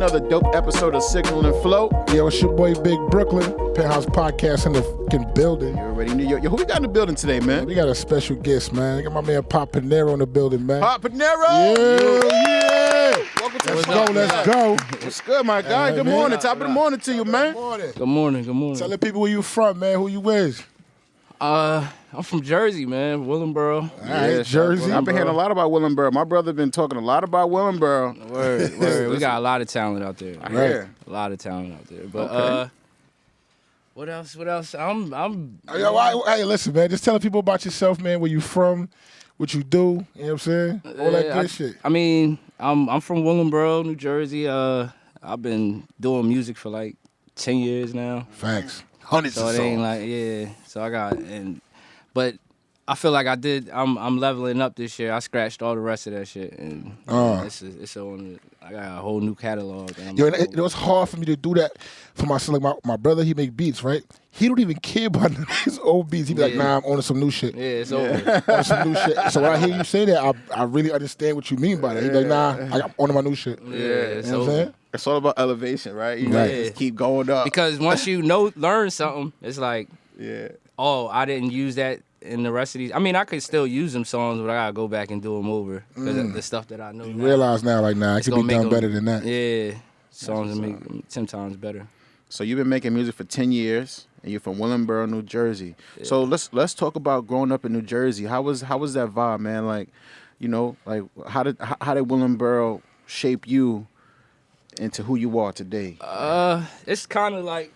another dope episode of Signal and Flow. Yo, it's your boy Big Brooklyn, Penthouse Podcast in the fucking building. You already knew. Yo, who we got in the building today, man? We got a special guest, man. I got my man Pop Penero in the building, man. Pop Penero! Yeah! Welcome to Let's go. What's good, my guy? Good morning. Top of the morning to you, man. Good morning. Tell the people where you from, man. Who you with? I'm from Jersey, man. Willingboro. All right, Jersey. I've been hearing a lot about Willingboro. My brother been talking a lot about Willingboro. Word. We got a lot of talent out there. I hear. A lot of talent out there. But Okay. what else? I'm Hey, listen, man. Just tell people about yourself, man. Where you from, what you do. You know what I'm saying? All that good shit. I mean, I'm from Willingboro, New Jersey. I've been doing music for like 10 years now. Facts. Hundreds So of it ain't songs. like, yeah. So I got, but I feel like I'm leveling up this year. I scratched all the rest of that shit. And it's on, I got a whole new catalog. And Yo, it was hard for me to do that for myself. Like my brother, he make beats, right? He don't even care about his old beats. He be like, nah, I'm on some new shit. Yeah, it's over. On some new shit. So when I hear you say that, I really understand what you mean by that. He like, nah, I'm on my new shit. Yeah, it's You know what I'm over. saying? It's all about elevation, right? You Right. gotta just keep going up. Because once you learn something, it's like, Yeah. oh, I didn't use that in the rest of these. I mean, I could still use them songs, but I gotta go back and do them over because the stuff that I know. You now, realize now, like, nah, it it's could gonna be make done them- better than that. Yeah, songs that make them 10 times better. So you've been making music for 10 years, and you're from Willingboro, New Jersey. So let's talk about growing up in New Jersey. How was that vibe, man? Like, you know, like how did Willingboro shape you into who you are today? It's kind of like,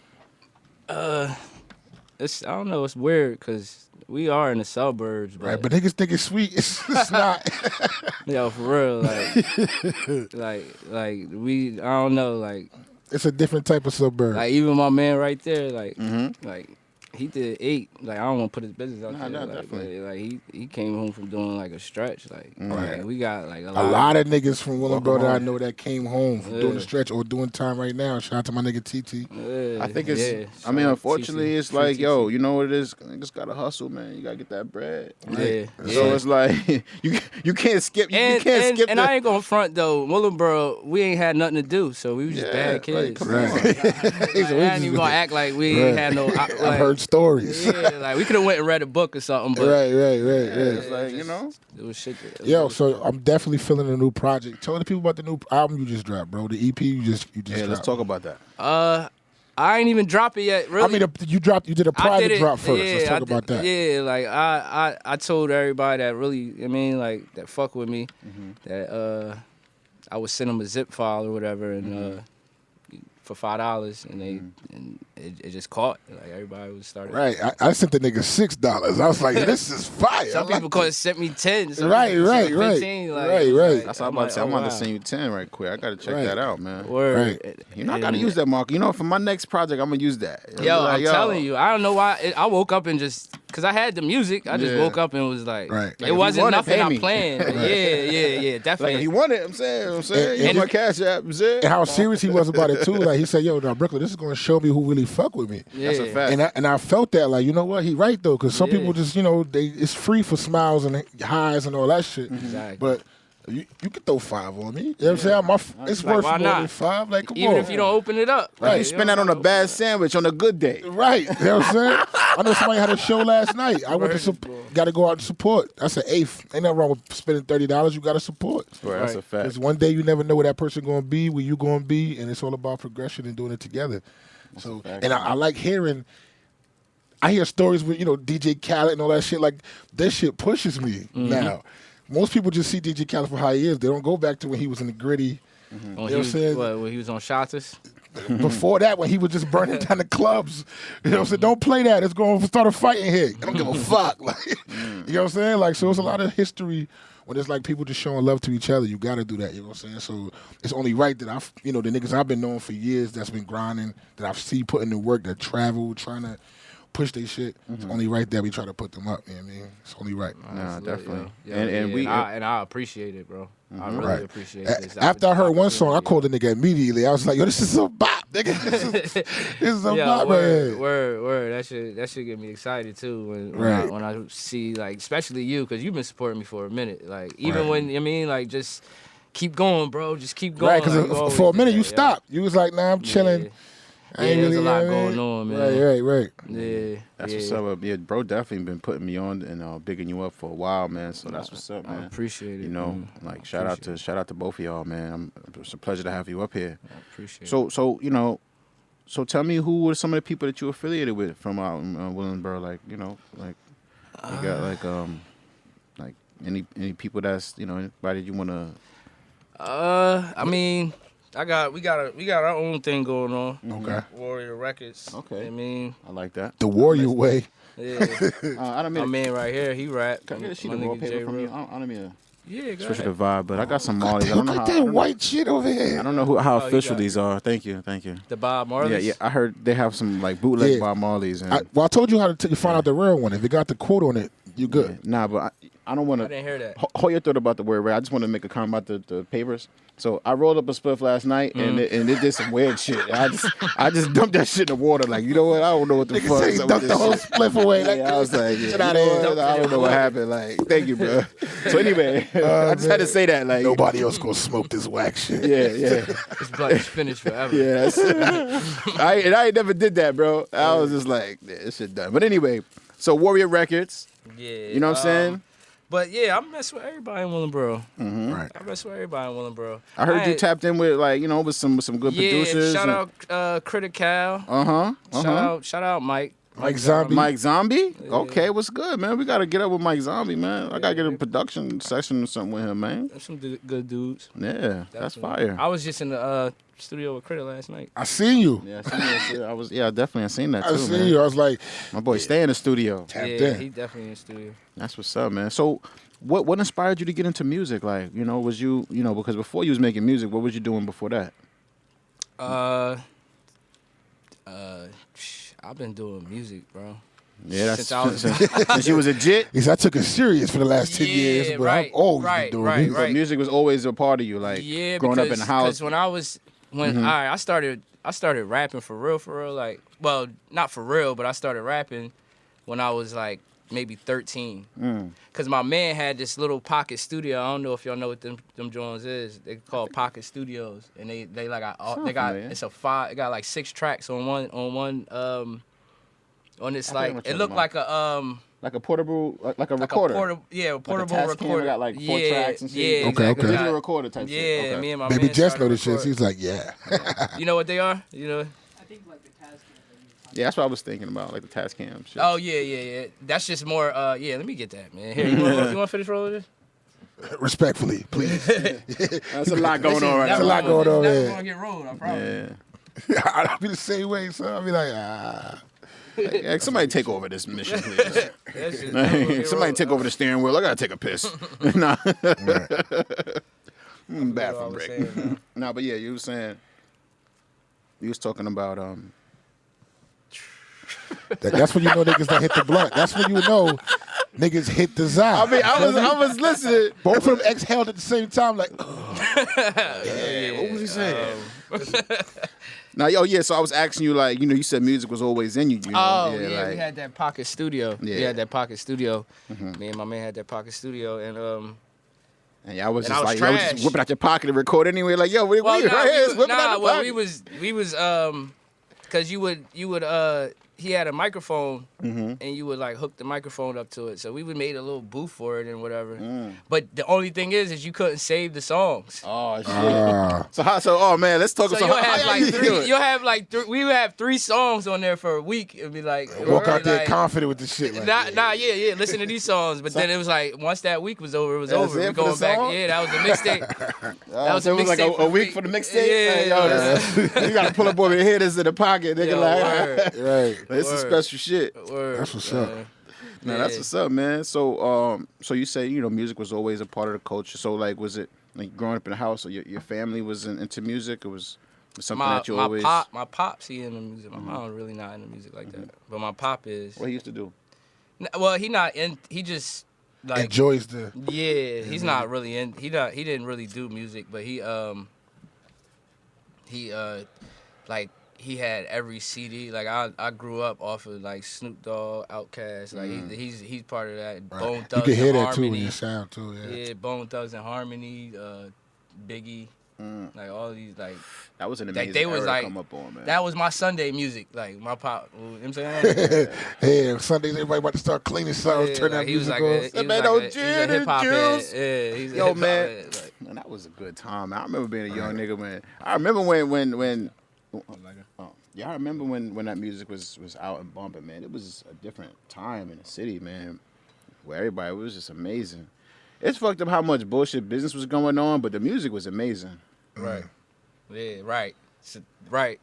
it's, I don't know, it's weird because we are in the suburbs, but, Right, but niggas think it's sweet. It's not. yo, for real, like we, I don't know, like It's a different type of suburb. even my man right there, like he did 8. Like I don't want to put his business out Nah, there. nah, Like, definitely. but, like he came home from doing like a stretch. Like, Right. we got like a a lot of niggas from Willingboro that I home. know that came home from doing the stretch or doing time right now. Shout out to my nigga TT. Yeah, I think it's. yeah. I mean, Shout out unfortunately, TC. it's Free like, TC. yo, you know what it is? Niggas gotta hustle, man. You gotta get that bread. Yeah, So yeah. it's like you can't skip. You And, can't and, skip. and I ain't gonna front though. Willingboro, we ain't had nothing to do, so we was just bad like, kids. come Right. on. Like, I ain't even gonna act like we ain't had no. I've heard stories. Yeah, like we could have went and read a book or something, but Right. It's like, you know. it was shit. Yo, so I'm definitely feeling a new project. Tell the people about the new album you just dropped, bro. The EP you just Yeah, dropped. let's talk about that. I ain't even drop it yet. Really, I mean, you did a I private did it, drop first. yeah, Let's talk I about did- that. Yeah, like I told everybody that really, I mean, like that fuck with me, that I would send them a zip file or whatever, and for $5, and they and it just caught. Like everybody was started. Right. I sent the nigga $6. I was like, this is fire. Some I like people sent me 10. Some Right, people sent me right, 15, right. like, Right, it's right. like- That's what I'm like, about to say. I'm oh, about to wow. send you 10 right quick. I gotta check Right. that out, man. Word. Right. You know, I gotta use that, Mark. You know, for my next project, I'm gonna use that. Yo, Like, I'm telling you, I don't know why. I woke up and just, because I had the music, I just Yeah. woke up and was like, Right. Like, if it you wasn't want it, nothing pay I me. planned. Right. Yeah, Like, definitely. if you want it, I'm saying. And- Here's my cash app. I'm saying. And how serious he was about it too. Like he said, "Yo, now Brooklyn, this is going to show me who really fuck with me." yeah. That's a fact. And I felt that, like, you know what, he right though, because some Yeah. people just, you know, it's free for smiles and highs and all that shit. Exactly. But you can throw 5 on me. You know what I'm saying? It's Like, worth why more not? than 5. Like, come Even on. if you don't open it up. Right. You You spend know, that on a bad sandwich on a good day. Right. You know what I'm saying? I know somebody had a show last night. I went to got to go out and support. That's an eighth. Ain't nothing wrong with spending $30. You got to support. Right, that's a fact. Because one day you never know where that person going to be, where you going to be, and it's all about progression and doing it together. So, and I like hearing. I hear stories with, you know, DJ Khaled and all that shit. Like, this shit pushes me now. Most people just see DJ Khaled for how he is. They don't go back to when he was in the gritty. When You know he what I'm was, saying? when he was on Shotters. Before that, when he was just burning down the clubs. You know what I'm saying? Don't play that. It's going to start a fight in here. I don't give a fuck. Like, you know what I'm saying? Like, so it's a lot of history when it's like people just showing love to each other. You got to do that. You know what I'm saying? So it's only right that I've, you know, the niggas I've been knowing for years that's been grinding, that I've seen putting in work, that travel, trying to push their shit. It's only right that we try to put them up. You know what I mean? It's only right. Nah, definitely. Yeah, And I appreciate it, bro. I really Right. appreciate this. After I heard one song, I called the nigga immediately. I was like, yo, this is a bop, nigga. This is a bop right here. Word. That should get me excited too when I see, like, especially you, because you've been supporting me for a minute. Like, even Right. when, I mean, like, just keep going, bro. Just keep going. Right, like, because for a minute you yeah. stopped. You was like, nah, I'm chilling. Yeah. I ain't there's really, a lot you know what I mean? going on, man. Right. Yeah. That's yeah. what's up. Yeah, bro, definitely been putting me on and bigging you up for a while, man. So that's what's up, I man. appreciate it. You know, man. like shout out to both of y'all, man. It's a pleasure to have you up here. I appreciate it. So you know, so tell me who were some of the people that you affiliated with from out in Willingboro, like you know, like you got like any people that's you know anybody you wanna. I mean, we got our own thing going on. Okay. Warrior Records. Okay. I mean, I like that. The Warrior way. yeah. I don't My mean. man right here, he rap. Can I get a sheet My of nigga wallpaper J. from you? Real. I don't mean to Yeah, go switch ahead. the vibe, but I got some Mollies. I don't Look know at how. that white shit over here. I don't know how you official got- these are. Thank you. The Bob Marley's. Yeah. I heard they have some like bootleg Yeah. Bob Marleys. And, I told you how to find out the real one. If it got the quote on it, you good. Nah, but I don't want I to. didn't hear that. Hold your thought about the word, right? I just want to make a comment about the papers. So I rolled up a spliff last night, and it did some weird shit. I just dumped that shit in the water. Like, you know what? I don't know what the Nigga fuck. say he is up with dumped the this whole shit. spliff away. Like, Yeah, I was like, get yeah, out you of know here. what? I don't know what happened. Like, thank you, bro. So anyway, I just had to say that. Like, Nobody else gonna smoke this whack shit. Yeah. This blunt is finished forever. Yeah, I ain't never did that, bro. I was just like, yeah, this shit done. But anyway, so Warrior Records, Yeah. you know what I'm saying? But yeah, I mess with everybody in Willingboro. Right. I mess with everybody in Willingboro. I heard you tapped in with like, you know, with some good producers. Shout out Critical. Shout out Mike. Mike Zombie. Mike Zombie? Okay, what's good, man? We gotta get up with Mike Zombie, man. I gotta get a production session or something with him, man. There's some good dudes. Yeah, that's Definitely. fire. I was just in the studio with Critter last night. I seen you. Yeah, definitely I seen that too, I seen man. you. I was like, My boy, stay in the studio. tapped Yeah, in. he definitely in the studio. That's what's up, man. So, what inspired you to get into music? Like, you know, was you know, because before you was making music, what was you doing before that? I've been doing music, bro. Yeah, that's Since I was- since you was a jit. He said, I took it serious for the last 10 Yeah, years, but right, I've always right, been doing right, music. So music was always a part of you, like Yeah, growing up in the house. Because I started rapping for real, like, well, not for real, but I started rapping when I was like maybe 13. Cause my man had this little pocket studio. I don't know if y'all know what them joints is. They call Pocket Studios, and they like they got familiar. it got like 6 tracks on one on this I think like I'm it talking looked about. like a like a portable, like a recorder. portable Tascam, recorder. got like 4 tracks and shit. Yeah, Okay, exactly. okay. Digital recorder type Yeah, shit. Okay. me and my Baby man Jess started know this shit. recording. He's like, yeah. You know what they are? You know? Yeah, that's what I was thinking about, like the Tascam shit. Oh yeah. That's just more. Yeah, let me get that, man. Here, you want to finish rolling this? Respectfully, please. That's a lot going on right That's now. a lot going on Never there. gonna get rolled. I promise. Yeah. I'll be the same way, so I'll be like, Like, somebody take over this mission, please. That's just never gonna get Somebody rolled. take over the steering wheel. I gotta take a piss. Nah. That's Bathroom what I was break. saying, man. Nah, but yeah, you was saying. You was talking about that's when you know niggas done hit the blunt. That's when you know niggas hit the zone. I mean, I was listening. Both of them exhaled at the same time, like, Yeah, what was he saying? Now, yeah. So I was asking you, like, you know, you said music was always in you. You know? Oh yeah, like, we had that pocket studio. Yeah. We had that pocket studio. Me and my man had that pocket studio, and and y'all was And just I was like, y'all was trash. just whipping out your pocket and record anyway. Like, yo, we right here, it's whipping out the pocket. we was cause you would he had a microphone and you would like hook the microphone up to it. So we would made a little booth for it and whatever. But the only thing is you couldn't save the songs. Oh shit. Oh man, let's talk So about you'll how have y'all like used to do it. you'll have like we would have 3 songs on there for a week. It'd be like walk out there like, confident with the shit. Like, yeah. Listen to these songs, but then it was like once that week was over, it was That's over. it We for the going back. song? Yeah, that was a mixtape. That was so a it was like mixtape a for week me. for the mixtape. Yeah, Like, yo, you gotta pull up over here. This in the pocket. Nigga, Yo, like, word. right. this is Word. special shit. Word, That's what's up. No, that's what's up, man. So, so you say, you know, music was always a part of the culture. So, like, was it like growing up in the house, or your family was into music? It was something that you always. My pops, he into music. My mom really not into music like that. But my pop is. What he used to do? Well, he not in. He just like. Enjoys the. Yeah, he's not really in. He didn't really do music, but he like he had every CD. Like I grew up off of like Snoop Dogg, Outkast. Like he's part of that. Right. Bone You Thugs can hear and that too in Harmony. your sound too. Yeah. Yeah, Bone Thugs and Harmony. Biggie, like all these like. That was an amazing They was era like, to come up on, man. that was my Sunday music, like my pop. You know what I'm saying? Hey, Sundays everybody about to start cleaning something, turn that he was music like on. he was a hip hop head. Yeah, he's a Yo, hip-hop man. head, like. Man, that was a good time, man. I remember being a young nigga, man. I remember when yeah, I remember when that music was out and bumping, man. It was a different time in the city, man, where everybody was just amazing. It's fucked up how much bullshit business was going on, but the music was amazing. Right. Yeah, right. Right.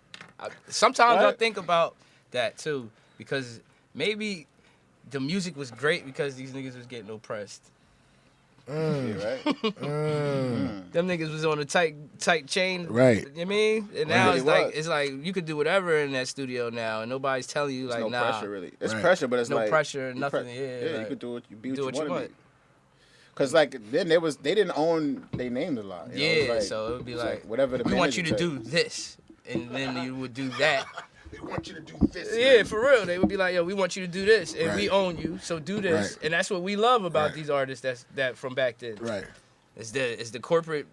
Sometimes I think about that too, because maybe the music was great because these niggas was getting oppressed. Yeah, right? Them niggas was on a tight chain. Right. You know what I mean? And now Right. it's like you could do whatever in that studio now, and nobody's telling you like, no nah. pressure, really. It's Right. pressure, but it's No like pressure, you nothing. Yeah, you like, could do what you be do what what you you want want. to be. Cause like then they didn't own their names a lot. You know? It was like, so it would be it's like whatever the we want you to manager do this, and then you would do that. They want you to do this. Yeah, for real. They would be like, yo, we want you to do this, and we Right. own you, so do this. Right. And that's what we love about Right. these artists that from back then. Right. It's the corporate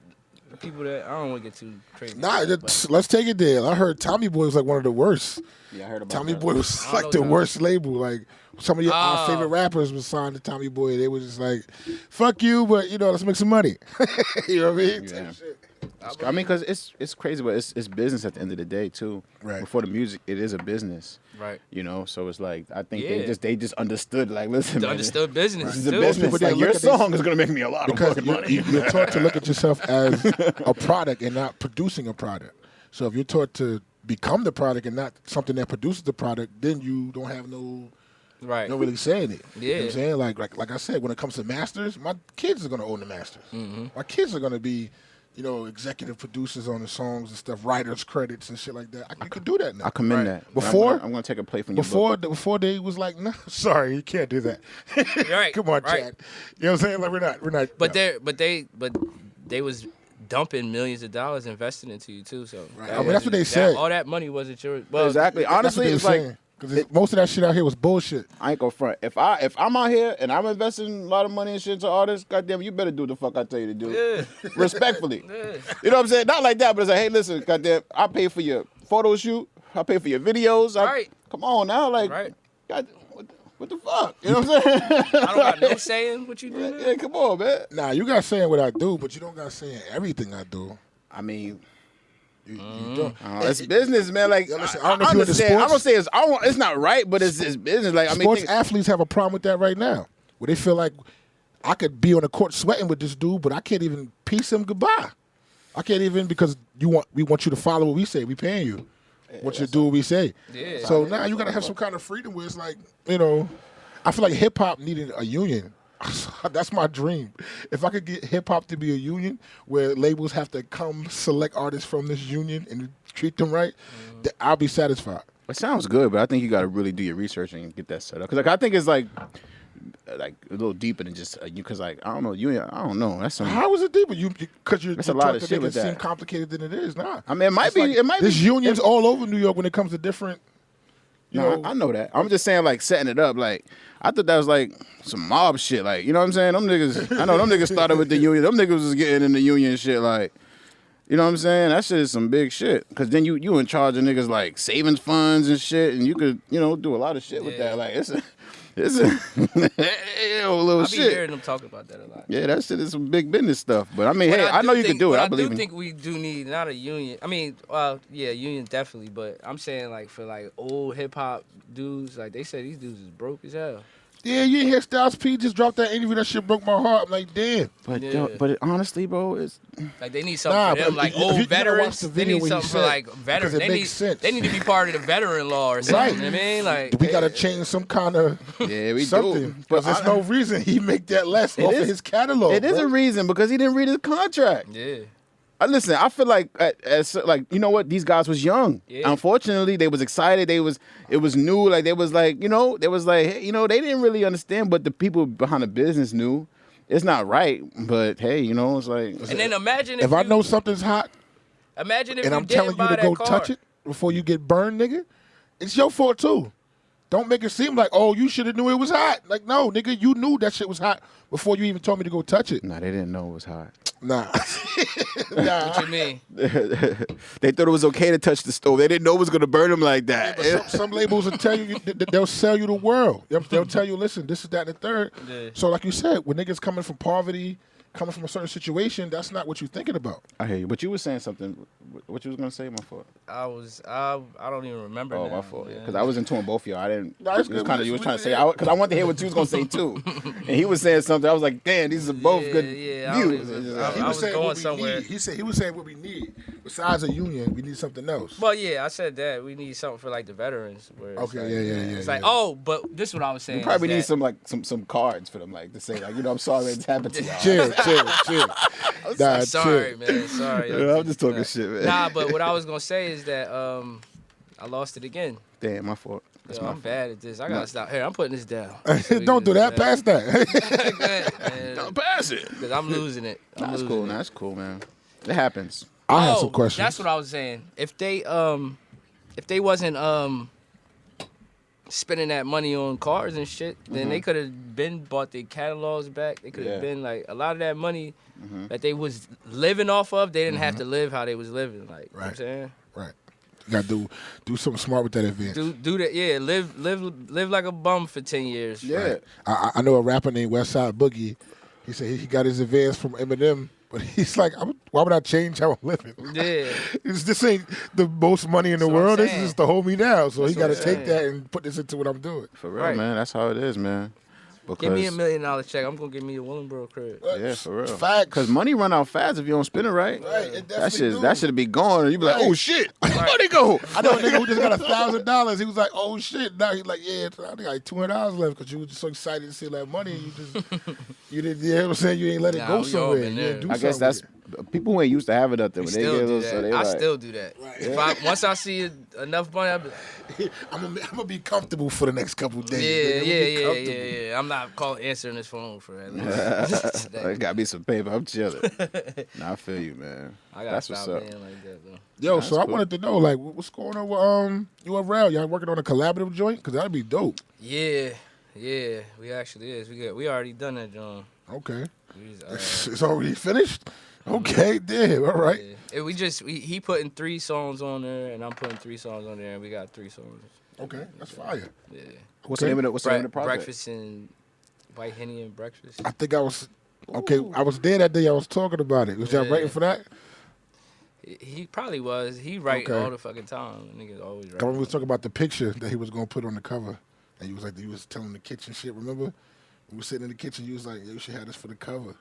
people that I don't want to get too crazy. Nah, but let's take it there. I heard Tommy Boy was like one of the worst. Yeah, I heard about Tommy that. Boy was I like don't the know Tommy. worst label. Like some of our favorite rappers was signed to Tommy Boy. They was just like, "Fuck you," but let's make some money. You know what I mean? Yeah. Type shit. I mean, cause it's crazy, but it's business at the end of the day too. Right. Before the music, it is a business. right. So it's like I think Yeah. they just understood. Like, listen, The man, understood business. this is a too. business. People, they Like, your look at these- song is gonna make me a lot of Because fucking money. you're taught to look at yourself as a product and not producing a product. So if you're taught to become the product and not something that produces the product, then you don't have no Right. really saying it. You know Yeah. what I'm saying? Like I said, when it comes to masters, my kids are gonna own the masters. Mm-hmm. My kids are gonna be, executive producers on the songs and stuff, writers credits and shit like that. You can do that now. I commend Right. that. Before- I'm gonna take a play from your book. Before they was like, no, sorry, you can't do that. Right. Come on, right. Chad. You know what I'm saying? Like we're not. But no. they was dumping millions of dollars investing into you too. So Right. that I mean, that's what they wasn't- said. All that money wasn't yours. Well, Exactly. That's what Honestly, they it's were like saying. Because most of that shit out here was bullshit. I ain't gonna front. If I'm out here and I'm investing a lot of money and shit to artists, goddamn, you better do what the fuck I tell you to do. Yeah. Respectfully. Yeah. You know what I'm saying? Not like that, but it's like, hey, listen, goddamn, I pay for your photo shoot. I pay for your videos. Right. Come on now, like, Right. God, what the fuck? You know what I'm saying? I don't got no saying what you do. now. Yeah, come on, man. Nah, you got saying what I do, but you don't got saying everything I do. I mean, You don't. it's business, man. Like, listen, I I don't know if you into understand. I sports. don't say it's not right, but it's business. Like, I mean, Sports athletes have a problem with that right now, where they feel like I could be on the court sweating with this dude, but I can't even peace him goodbye. I can't even because we want you to follow what we say. We paying you. Want you to do what we say. Yeah. So now you gotta have some kind of freedom where it's like, I feel like hip hop needed a union. That's my dream. If I could get hip hop to be a union where labels have to come select artists from this union and treat them right, I'll be satisfied. it sounds good, but I think you got to really do your research and get that set up. Because like, I think it's like a little deeper than just you. Because like, I don't know, I don't know. That's some. How is it deeper? Because you're That's a lot taught of to shit make it with seem that. complicated than it is. Nah. I mean, it might It's be. like, It might there's be. unions all over New York when it comes to different. No, I know that. I'm just saying, like, setting it up. Like, I thought that was like some mob shit. Like, you know what I'm saying? Them niggas. I know them niggas started with the union. Them niggas was getting in the union shit. Like, you know what I'm saying? That shit is some big shit. Cause then you in charge of niggas like savings funds and shit, and you could do a lot of shit with Yeah. that. Like, it's a little I be shit. hearing them talk about that a lot. Yeah, that shit is some big business stuff. But I mean, But hey, I know you can do it. but I believe do in. think we do need not a union. I mean, well, yeah, union definitely. But I'm saying like for like old hip hop dudes, like they say these dudes is broke as hell. Yeah, you hear Styles P just dropped that interview. That shit broke my heart. I'm like, damn. But Yeah. honestly, bro, it's Like they need something Nah, for them, but like if you old gotta watch veterans. the They video need when he something for said, like veterans. because it They makes need sense. they need to be part of the veteran law or something. Right. You know what I mean? Like We gotta change some kind of yeah, we something. do. Because there's no reason he make that less off of is- his catalog. It is bro. a reason because he didn't read his contract. yeah. Listen, I feel like like you know what, these guys was young. Yeah. Unfortunately, they was excited. It was new. Like they was like hey, they didn't really understand, but the people behind the business knew. It's not right, but hey, it's like And then imagine If I know something's hot imagine if and you I'm didn't telling you buy to that go car. touch it before you get burned, nigga, it's your fault too. Don't make it seem like, oh, you should have knew it was hot. Like, no, nigga, you knew that shit was hot before you even told me to go touch it. nah, they didn't know it was hot. Nah. What you mean? They thought it was okay to touch the stove. They didn't know it was gonna burn them like that. But some labels will tell you, they'll sell you the world. They'll tell you, listen, this is that and the third. Yeah. So like you said, when niggas coming from poverty, coming from a certain situation, that's not what you're thinking about. I hear you, but you were saying something. What you was gonna say? My fault. I don't even remember. Oh, now, my fault. Yeah, man. because I was in tune both of y'all. I didn't. No, it's it was good. kind of you was We- trying to say. Because I wanted to hear what you was gonna say too, and he was saying something. I was like, damn, these are both good yeah, I don't views. even- It's I- just- He I was was saying going what we somewhere. need. He was saying what we need. Besides a union, we need something else. Well, yeah, I said that we need something for like the veterans. Where it's Okay, like, yeah. It's like, yeah. oh, but this is what I was saying. we probably is need that- some like some cards for them, like to say like, I'm sorry it's happened to y'all. Chill. Nah, Sorry, chill. man. Sorry. Yeah, I'm just talking shit, man. Nah, but what I was gonna say is that I lost it again. Damn, my fault. That's Yo, my I'm fault. bad at this. I gotta stop. Here, I'm putting this down. Don't do that. Pass that. Pass it. Because I'm losing it. I'm That's losing cool. it. That's cool, man. It happens. I have some questions. That's what I was saying. If they wasn't spending that money on cars and shit, then they could have been bought their catalogs back. They could have been like a lot of that money that they was living off of. They didn't have to live how they was living. Like you know what I'm saying. Right. You gotta do something smart with that advance. Do that. Yeah. Live like a bum for 10 years. Yeah. I know a rapper named Westside Boogie. He said he got his advance from Eminem, but he's like, why would I change how I'm living? Yeah. This ain't the most money in the That's what I'm world. This is saying. just to hold me down. So he That's got to what I'm take saying. that and put this into what I'm doing. For real, Right. man. That's how it is, man. Because Give me $1 million check. I'm gonna give me a Willingboro crib. yeah, for real. Facts. Because money run out fast if you don't spend it right. Right, it That definitely should do. be gone. And you be like, Right. oh shit, where'd it go? I know a nigga who just got $1,000. He was like, "Oh shit!" Now he's like, "Yeah, I think I got $200 left because you were just so excited to see that money. And you didn't. You know what I'm saying? You ain't let it Nah, go we all somewhere. been You there. didn't do I guess something that's with people who ain't used to having nothing. We When they still get a do little, that. so they I like, still do that. If once I see enough money, I'll be like, it. I'm gonna be comfortable for the next couple of days. nigga. I'm gonna be comfortable. yeah. I'm not answering this phone for at least. There gotta be some paper. I'm chilling. Nah, I feel you, man. I gotta That's what's stop up. being like that though. Yo, That's so I cool. wanted to know, like, what's going on with you and Rel? Y'all working on a collaborative joint? Because that'd be dope. Yeah, we actually is. We already done that, John. Okay. We just, It's already finished? Okay, damn, all right. he putting 3 songs on there, and I'm putting 3 songs on there, and we got 3 songs. Okay, that's fire. Yeah. What's the name of the project? Breakfast and White Henny and breakfast. I think I was, okay, I was there that day I was talking about it. Was y'all Yeah. waiting for that? He probably was. He write Okay. all the fucking time. Niggas always I write. remember we was talking about the picture that he was going to put on the cover. And you was like, you was telling the kitchen shit, remember? We were sitting in the kitchen, you was like, yeah, you should have this for the cover.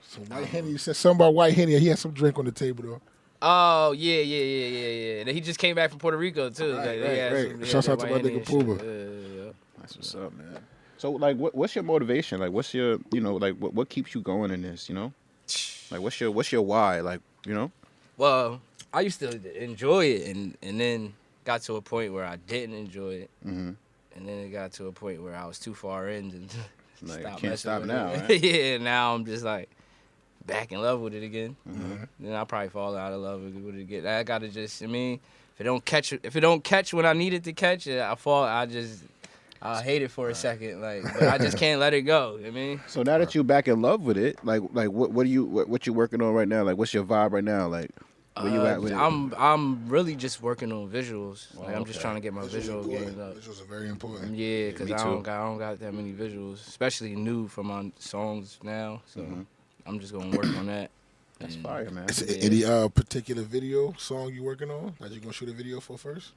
So White Henny, you said something about White Henny. He had some drink on the table, though. Oh yeah. And he just came back from Puerto Rico too. Right, Like, right, he had right. some- he Shouts had out to that my White nigga Henny and Pooba. shit. Yeah. That's what's up, man. So, like, what's your motivation? Like, what's your, like, what keeps you going in this? You know, like, what's your why? Like, you know. Well, I used to enjoy it, and then got to a point where I didn't enjoy it, Mm-hmm. and then it got to a point where I was too far in to Like, stop can't messing stop with now, it. right? Yeah, now I'm just like back in love with it again. Mm-hmm. Then I'll probably fall out of love with it again. I gotta just, I mean, if it don't catch when I need it to catch, I'll hate it for a second, like, but I just can't let it go. I mean, So now that you're back in love with it, like what are you what you working on right now? Like, what's your vibe right now? Like, where you at with it? I'm really just working on visuals. Like, I'm just okay. trying to get my visual game up. Visuals are very important. Yeah, because me I too. don't got that many visuals, especially new for my songs now. So Mm-hmm. I'm just gonna work on that. That's And fire, man. Is Yeah. any particular video song you working on that you gonna shoot a video for first?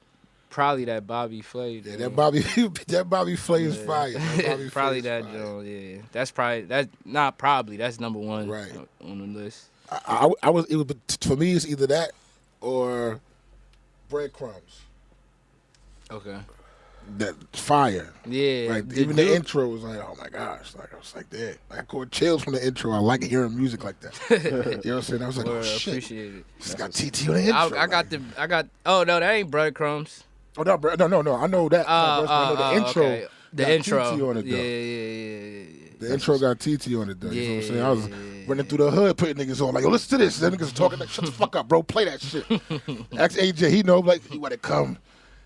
Probably that Bobby Flay. Yeah, dude. that Bobby Flay is fire. That Bobby Probably Flay is that, fire. Joe. Yeah, that's number one. Right. On the list. I was it was for me it's either that or Breadcrumbs. Okay. That fire. Yeah. Like even the intro was like, oh my gosh! Like I was like, that. Like I caught chills from the intro. I like hearing music like that. You know what I'm saying? I was like, oh shit! Appreciate it. It's got TT on the intro. I got. Oh no, that ain't breadcrumbs. Oh no, no! I know that. I know the intro. Okay. The got intro. TT on it, though. Yeah. The intro got TT on it though. You know what I'm saying? I was Yeah. running through the hood putting niggas on like, yo, listen to this. Then niggas talking like, shut the fuck up, bro. Play that shit. Ask AJ, he know like you wanna come.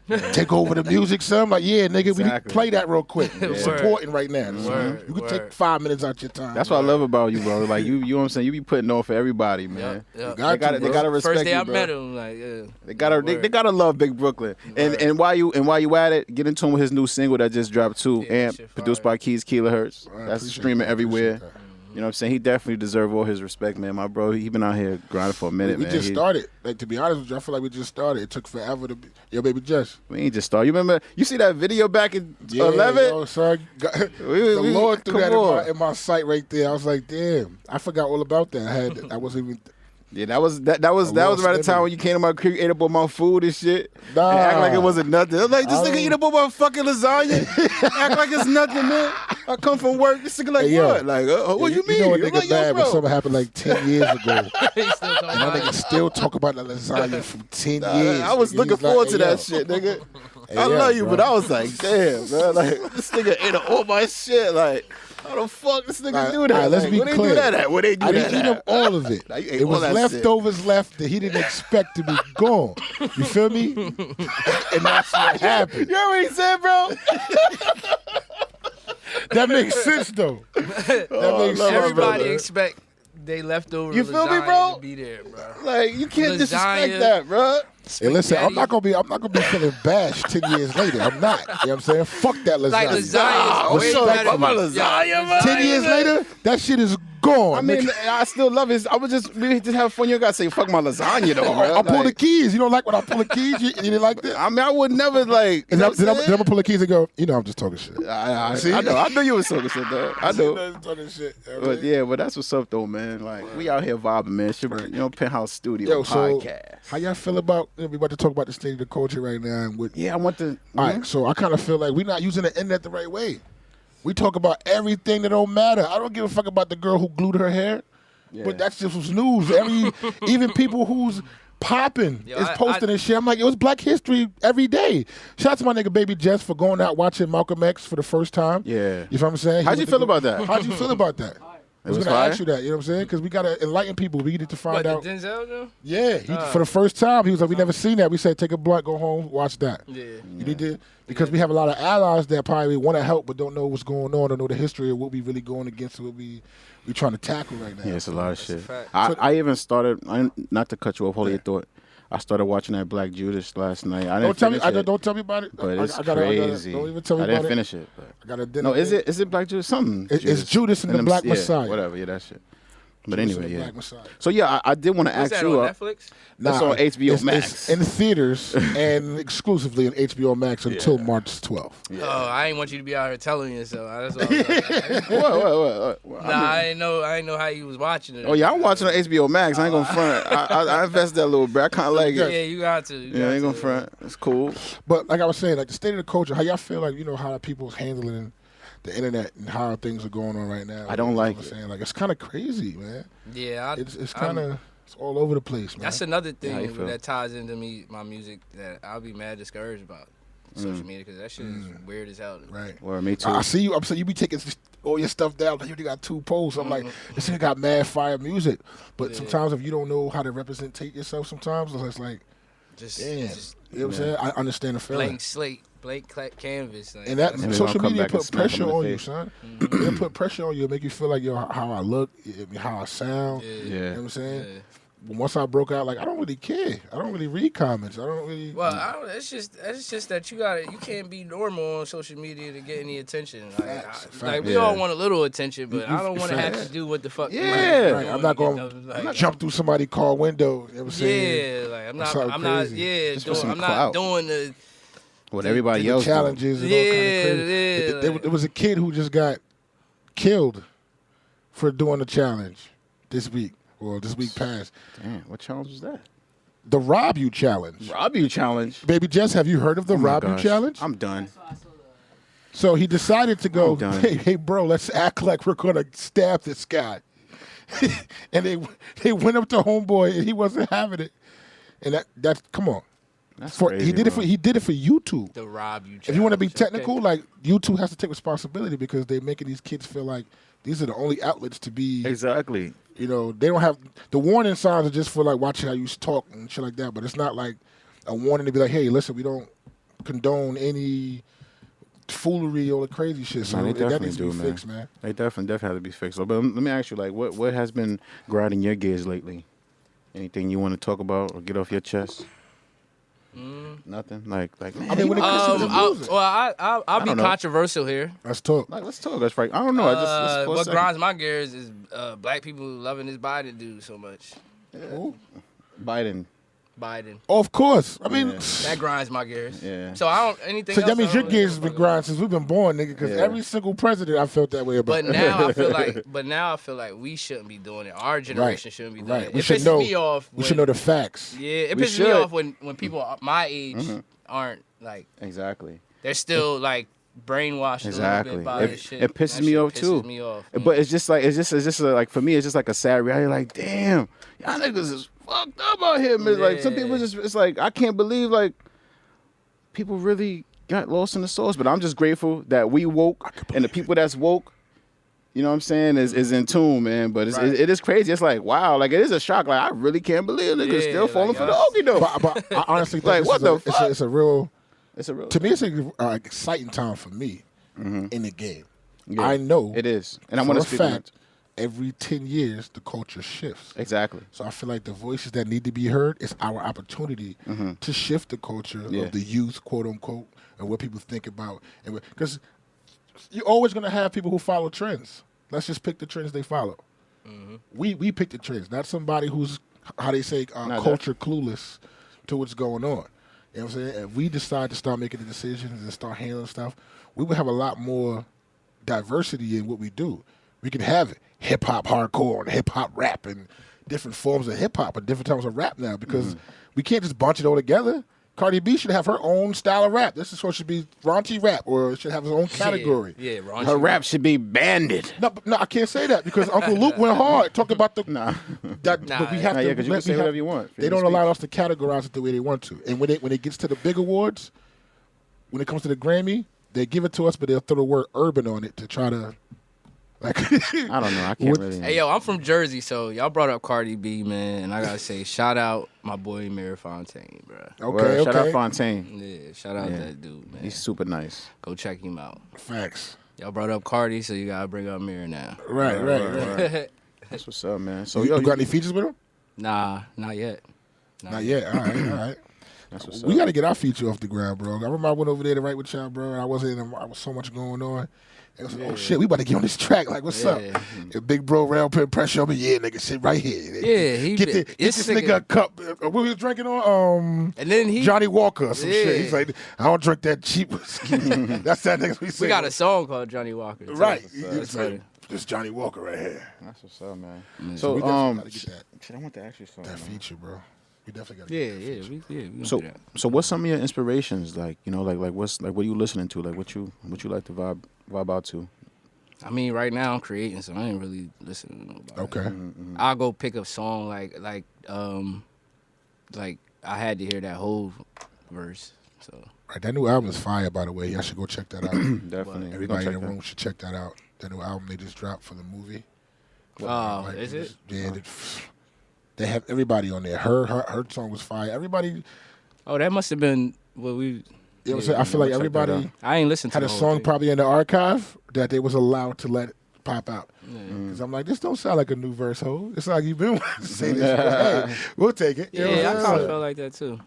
take over the music. So I'm like, yeah, nigga, we need to Exactly. play that real quick. It's Word. important right now. Word, You can word. take 5 minutes out your time. That's what I love about you, bro. Like you know what I'm saying. You be putting on for everybody, man. Yep. got to, They bro. gotta respect First day you, I bro. met him, like, yeah. They gotta love Big Brooklyn. And while you at it, get into him with his new single that just dropped too, Yeah, that and shit produced fire. by KeyzKiloHz. I That's appreciate streaming that. everywhere. Appreciate that. You know what I'm saying? He definitely deserves all his respect, man. My bro, he been out here grinding for a minute, We man. just started. Like, to be honest with you, I feel like we just started. It took forever to be. Yo, baby Jess. We ain't just started. You remember? You see that video back in 11? Yo, son, the Lord threw come that on. in my sight right there. I was like, damn, I forgot all about that. I wasn't even. Yeah, that was around the time when you came to my crib, ate up all my food and shit. Nah. And act like it wasn't nothing. I was like, this I nigga don't- eat up all my fucking lasagna. Act like it's nothing, man. I come from work. This nigga like, Hey, yo. what? Like, what you mean? You know a I'm nigga like, yo, mad when bro. something happened like 10 years ago. He's still talking And that about nigga it. still talk about the lasagna from 10 Nah, years. I was nigga. looking He's like, forward to hey, that yo. shit, nigga. Hey, I yo, love you, bro. but I was like, damn, man. Like, this nigga ate up all my shit. Like, how the fuck this nigga Alright, do that? alright, let's Like, be where they clear. do that at? Where they do I that didn't eat at? up all of it. Nah, you ate It all was that leftovers left that he didn't expect to be gone. You feel me? And that's what happened. You heard what he said, bro? That makes sense, though. That makes love sense. my Everybody brother. expect they leftover You feel me, lasagna bro? to be there, bro. Like, you can't disrespect Lasagna. that, bro. Hey, listen, I'm Spaghetti. not gonna be feeling bashed 10 years later. I'm not. You know what I'm saying? Fuck that lasagna. Like lasagna what's is up? way better. What about Yeah, lasagna, man? 10 years later, that shit is gone. I mean, nigga. I still love it. I was we just have fun. You gotta say fuck my lasagna though, bro. I pull the Like, keys. You don't like when I pull the keys? You didn't like that? I mean, I would never like. And then I'm gonna pull the keys and go, you know, I'm just talking shit. See? I know. I knew you was talking shit, though. I know. Talking shit. But yeah, but that's what's up though, man. Like we out here vibing, man. Shit, you know, Penthouse Studio Yo, so podcast. how y'all feel about, we about to talk about the state of the culture right now. And what, Yeah, I want to. all right, so I kind of feel like we're not using the internet the right way. We talk about everything that don't matter. I don't give a fuck about the girl who glued her hair, but that's just was news. Even people who's popping Yo, is posting and shit. I'm like, it was Black History every day. Shout out to my nigga Baby Jess for going out watching Malcolm X for the first time. Yeah. You feel what I'm saying? He How'd was you the feel good- about that? How'd you feel about that? I was was gonna fire? ask you that. You know what I'm saying? Because we gotta enlighten people. We need to find What, out. the Denzel though? Yeah, for the first time, he was like, we never seen that. We said, take a blunt, go home, watch that. Yeah. You need to, because we have a lot of allies that probably want to help but don't know what's going on or know the history of what we really going against and what we trying to tackle right now. Yeah, it's a lot of shit. fact. I even started. Not to cut you off. Hold your thought. I started watching that Black Judas last night. I didn't Don't tell me. finish it, Don't tell me about it. but it's gotta- crazy. don't even tell me I about didn't it. finish it. But. I got a dinner. No, is it Black Judas? Something. It's Judas and the Black yeah, Messiah. Whatever. Yeah, that shit. But Judas and anyway, the yeah. Black Messiah. So yeah, I did want to What's ask that you. on Netflix? That's on HBO it's Max. in theaters and exclusively on HBO Max until March 12th. Oh, I ain't want you to be out here telling you so. That's what I was like. What? Nah, I ain't know how you was watching it. Oh yeah, I'm watching on HBO Max. I ain't gonna front. I invest that little bit. I kind of like Yeah, it. you got to. Yeah, I ain't gonna front. It's cool. But like I was saying, like the state of the culture, how y'all feel like, you know, how people's handling the internet and how things are going on right now? I don't like You know what I'm it. saying? Like it's kind of crazy, man. Yeah, It's kind of it's all over the place, man. That's another how you thing feel? that ties into my music that I'll be mad discouraged about social media because that shit is weird as hell. right. Well, me too. I see you. I'm saying you be taking all your stuff down. Like you only got 2 posts. I'm like, this nigga got mad fire music. But sometimes if you don't know how to representate yourself, sometimes it's like, Just, damn. just You know what I'm saying? I understand the feeling. blank slate, blank canvas. Like, And that And they social gonna come media back and put smack 'em pressure in the on you, face. son. They put pressure on you, make you feel like, yo, how I look, how I sound. Yeah. You know Yeah. what I'm saying? Yeah. But once I broke out, like I don't really care. I don't really read comments. I don't really. Well, I don't, it's just that you can't be normal on social media to get any attention. Like, Facts. like we Yeah. all want a little attention, but I don't want to have facts. to do what the fuck. Yeah. Right, I'm not going like, to jump through somebody's car window. You know what I'm saying? Yeah, like I'm That not. sound I'm not. crazy. Yeah, Just for some I'm not clout. doing the. What everybody And the else doing. challenges and all kind of crazy. Yeah, There like- was a kid who just got killed for doing the challenge this week. Well, this week past. Damn, what challenge was that? The Rob You Challenge. Rob You challenge. Baby Jess, have you heard of the Oh my Rob You gosh. Challenge? I'm done. So he decided to go, I'm done. hey, bro, let's act like we're going to stab this guy. And they went up to homeboy, and he wasn't having it. And that's come on. That's For, crazy, he did bro. it for YouTube. The Rob You. If you want to be challenge, technical, okay. like YouTube has to take responsibility because they're making these kids feel like these are the only outlets to be. Exactly. You know, they don't have the warning signs are just for like watching how you talk and shit like that. But it's not like a warning to be like, hey, listen, we don't condone any foolery or the crazy shit. So No, they that definitely needs to do, be man. fixed, man. They definitely have to be fixed. But let me ask you, like, what has been grinding your gears lately? Anything you want to talk about or get off your chest? Nothing. Like. I mean, when it comes to music, I'll be don't know. controversial here. let's talk. Like, let's talk. That's right. I don't know. I just for a What second. grinds my gears is black people loving this Biden dude so much. Ooh. Biden. Oh, of course. I mean, That grinds my gears. Yeah. So I don't anything. so else, that means I your don't gears really has been fuck about. grind since we've been born, nigga. Because Yeah. every single president I felt that way about. But now I feel like we shouldn't be doing it. Our generation shouldn't be doing Right. it. We It should pisses know. me off. We should know the facts. Yeah, it We pisses me should. off when people my age aren't like Exactly. they're still like brainwashed a Exactly. little bit by It- this shit. it pisses That me shit off, too. Pisses me off. But it's just like for me, it's just like a sad reality. Like, damn, y'all niggas is fucked up out here, man. Like some people it's like I can't believe like people really got lost in the sauce. But I'm just grateful that we woke and the people that's woke, you know what I'm saying, is in tune, man. But Right. it is crazy. It's like wow, like it is a shock. Like I really can't believe niggas Yeah, still like, falling for the y'all- okie doke. But I honestly think Like, this what is the it's fuck? it's a real. It's a real To me, it's an exciting time for me in the game. Yeah, I know it is, and I for want a to speak on fact, every 10 years, the culture shifts. it. Exactly. So I feel like the voices that need to be heard is our opportunity to shift the culture Yeah. of the youth, quote unquote, and what people think about. And because you're always going to have people who follow trends. Let's just pick the trends they follow. We pick the trends, not somebody who's, how they say, Not culture clueless to what's going on. You know what I'm saying? If we decide to start making the decisions and start handling stuff, we would have a lot more diversity in what we do. We can have hip hop hardcore and hip hop rap and different forms of hip hop and different types of rap now because we can't just bunch it all together. Cardi B should have her own style of rap. This is what should be raunchy rap, or it should have its own category. Yeah, raunchy. Her rap should be banded. No, I can't say that because Uncle Luke went hard. Talked about the Nah. that, Nah, but we have Nah, to. yeah, 'cause you can say whatever you want. They don't allow us to categorize it the way they want to. And when it gets to the big awards, when it comes to the Grammy, they give it to us, but they'll throw the word urban on it to try to like. I don't know. I can't really. Hey yo, I'm from Jersey, so y'all brought up Cardi B, man, and I gotta say, shout out my boy Mary Fontaine, bro. Okay, Shout out okay. Fontaine. Yeah, shout out Yeah. that dude, man. He's super nice. Go check him out. Facts. Y'all brought up Cardi, so you gotta bring up Mary now. Right. That's what's up, man. So You got any features with him? Nah, not yet. Not yet. All right. That's what's We up. got to get our feature off the ground, bro. I remember I went over there to write with y'all, bro, and I was so much going on. It was oh shit, we about to get on this track. Like, what's up? Yeah. And big bro round put pressure on me. Yeah, nigga, sit right here. Yeah, he get, been- get it's this sick nigga of- a cup. What we was drinking on? And then he Johnny Walker or some shit. Yeah. He's like, I don't drink that cheap whiskey. That's that nigga we say. we got a song called Johnny Walker. too. right. That's He's like, funny. this Johnny Walker right here. That's what's up, man. So we So definitely gotta get that shit, I want to ask you something. that feature, bro. We definitely got to Yeah, get that yeah, feature. we gonna So do that. so what's some of your inspirations? Like like what's like what are you listening to? Like what you like to vibe out to? I mean, right now I'm creating, so I ain't really listening to nobody. Okay. I'll go pick a song like I had to hear that whole verse. So Right, that new album is fire, by the way. Y'all should go check that out. Definitely. Everybody in the room should check that out. That new album they just dropped for the movie. Like, is it? Yeah, they have everybody on there. Her song was fire. Everybody, Oh, that must have been what we. you know what I'm saying? I feel I'm like gonna check that everybody out. I ain't listened to had a the whole song thing. probably in the archive that they was allowed to let pop out. Because I'm like, this don't sound like a new verse, ho. It's like you've been wanting to say this. But, hey, we'll take it. You know Yeah, I what I'm kind of saying? felt like that too.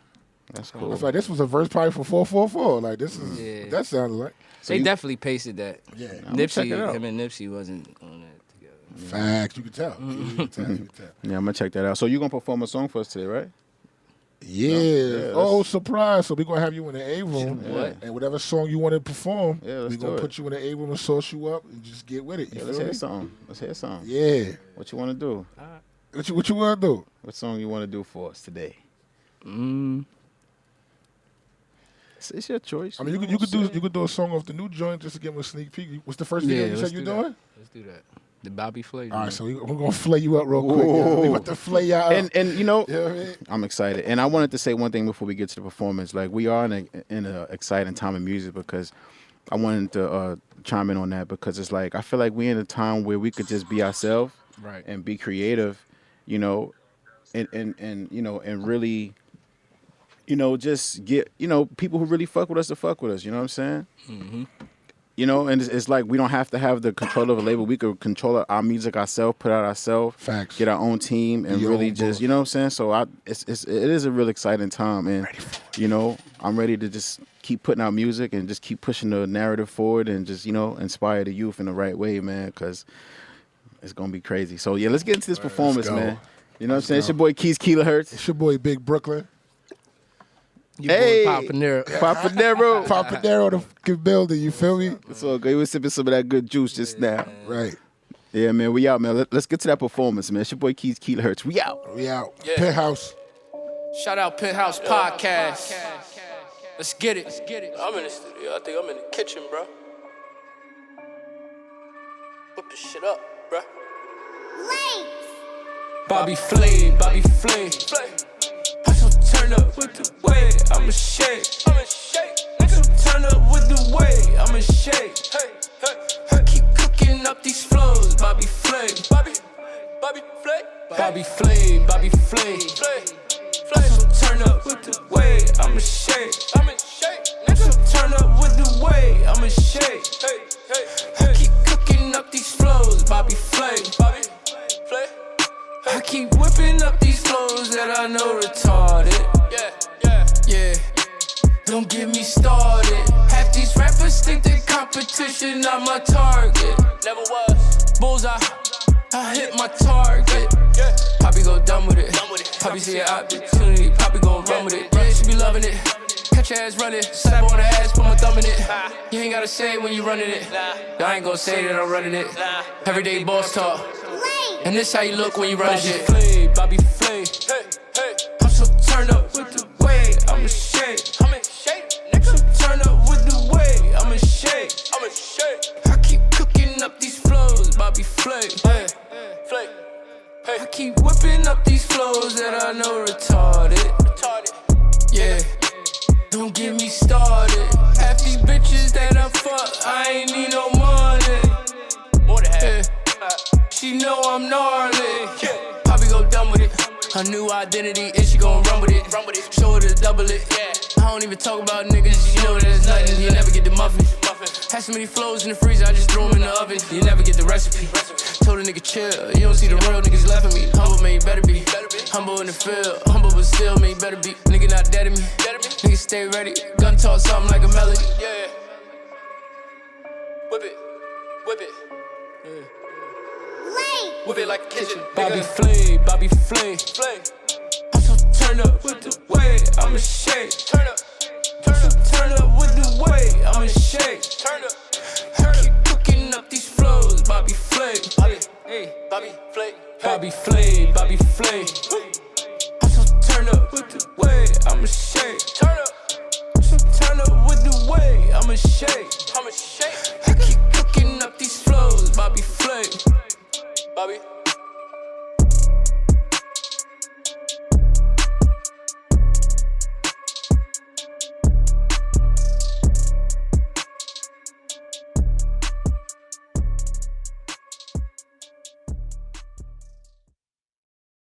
That's I cool. feel like this was a verse probably for 444. Like this is Yeah. that sounded like They definitely pasted that. yeah. I'ma check it out. Him and Nipsey wasn't on that together. Facts. You can tell. You can tell. You can tell. Yeah, I'm gonna check that out. So you gonna perform a song for us today, right? Yeah. Oh, surprise. So we're going to have you in the A room. What? And whatever song you want to perform, Yeah, let's we're going do to it. put you in the A room and sauce you up and just get with it. You Yeah, let's feel hear me? something. Let's hear something. Yeah. What you want to do? What you want to do? What song you want to do for us today? It's your choice. I mean, you could do a song off the new joint just to give them a sneak peek. What's the first video you let's said you do that. doing? Let's do that. The Bobby Flay. All right, so we're going to flay you up real quick. Yeah. We about to flay y'all up. And you know, You know what I mean? I'm excited, and I wanted to say one thing before we get to the performance. Like we are in a exciting time of music because I wanted to chime in on that because it's like I feel like we're in a time where we could just be ourselves, Right. and be creative, you know, and you know, and really, you know, just get, you know, people who really fuck with us to fuck with us. You know what I'm saying? Mm-hmm. You know, and it's like we don't have to have the control of a label. We could control our music ourselves, put out ourselves, Facts. get our own team, and Your really own just, boss. you know what I'm saying? So it is a real exciting time, and you know, I'm ready to just keep putting out music and just keep pushing the narrative forward and just, you know, inspire the youth in the right way, man, because it's gonna be crazy. So yeah, let's get into this performance, go. man. You know what I'm Let's saying? It's go. your boy KeyzKiloHz. It's your boy Big Brooklyn. Your Hey. boy Pop Penero. Pop Penero. Pop Penero the building, you feel me? It's all good. We was sipping some of that good juice just now. Right. Yeah, man, we out, man. Let's get to that performance, man. It's your boy KeyzKiloHz. We out. We out. Yeah. Penthouse. Shout out Penthouse Podcast. Let's get it. I'm in the studio. I think I'm in the kitchen, bro. Whip this shit up, bro. Bobby Flay. So turn up with the way I'ma shake. So turn up with the way I'ma shake. I keep cooking up these flows. Bobby Flay. So turn up with the way I'ma shake. So turn up with the way I'ma shake. I keep cooking up these flows. Bobby Flay. I keep whipping up these flows that I know retarded. Yeah. Don't get me started. Half these rappers think they competition, not my target. Never was. Bullseye, I hit my target. Poppy go dumb with it. Poppy see an opportunity. Poppy gon' run with it. Yeah, she be loving it. Catch your ass running. Slap on the ass, put my thumb in it. You ain't gotta say it when you running it. I ain't gon' say that I'm running it. Everyday boss talk. And this how you look when you run shit. Bobby Flay. I'm so turned up with the way I'ma shake. So turn up with the way I'ma shake. I keep cooking up these flows, Bobby Flay. I keep whipping up these flows that I know retarded. Yeah, don't get me started. Half these bitches that I fuck, I ain't need no money. More than half. She know I'm gnarly. Poppy go dumb with it. Her new identity, and she gon' run with it. Show her to double it. I don't even talk about niggas, you know there's nothing. You never get the muffin. Had so many flows in the freezer, I just threw them in the oven. You never get the recipe. Told a nigga chill, you don't see the real niggas left of me. Humble man, you better be. Humble in the field, humble but still, man, you better be. Nigga not dead to me. Nigga stay ready. Gun talk something like a melody. Yeah. Whip it. Yeah. Whip it like a kitchen. Bobby Flay. I'm so turn up with the way I'ma shake. Turn up with the way I'ma shake. I keep cooking up these flows. Bobby Flay. I'm so turn up with the way I'ma shake. So turn up with the way I'ma shake. I keep cooking up these flows. Bobby Flay.